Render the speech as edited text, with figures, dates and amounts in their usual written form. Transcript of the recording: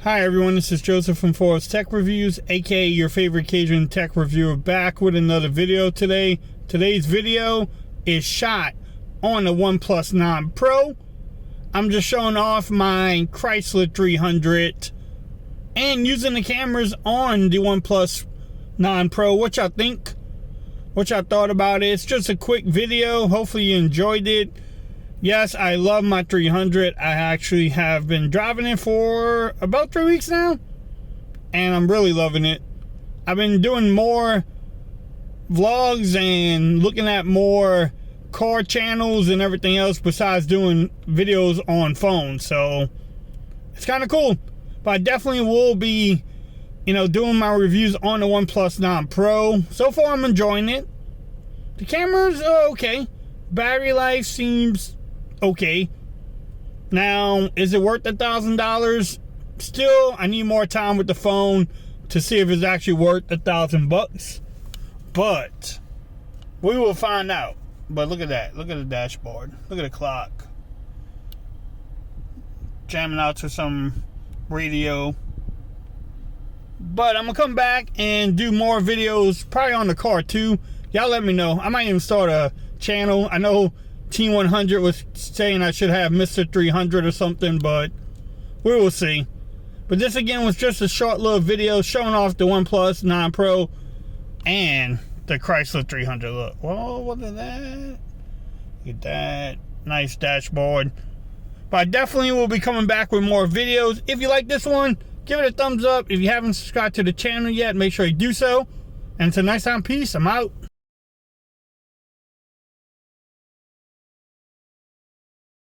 Hi everyone, this is Joseph from Forest Tech Reviews, aka your favorite Cajun tech reviewer, back with another video today. Today's video is shot on the OnePlus 9 Pro. I'm just showing off my Chrysler 300 and using the cameras on the OnePlus 9 Pro. What y'all think? What y'all thought about it? It's just a quick video. Hopefully you enjoyed it. Yes, I love my 300. I actually have been driving it for about 3 weeks now, and I'm really loving it. I've been doing more vlogs and looking at more car channels and everything else besides doing videos on phone, so it's kind of cool. But I definitely will be, doing my reviews on the OnePlus 9 Pro. So far, I'm enjoying it. The cameras are okay. Battery life seems okay. Now, is it worth $1,000? Still, I need more time with the phone to see if it's actually worth $1,000. But we will find out. But look at that. Look at the dashboard. Look at the clock. Jamming out to some radio. But I'm going to come back and do more videos, probably on the car too. Y'all let me know. I might even start a channel. I know T100 was saying I should have Mr. 300 or something, but we will see. But this again was just a short little video showing off the OnePlus 9 Pro and the Chrysler 300. Look, whoa, look at that. Look at that. Nice dashboard. But I definitely will be coming back with more videos. If you like this one, give it a thumbs up. If you haven't subscribed to the channel yet, make sure you do so. And until next time, peace. I'm out.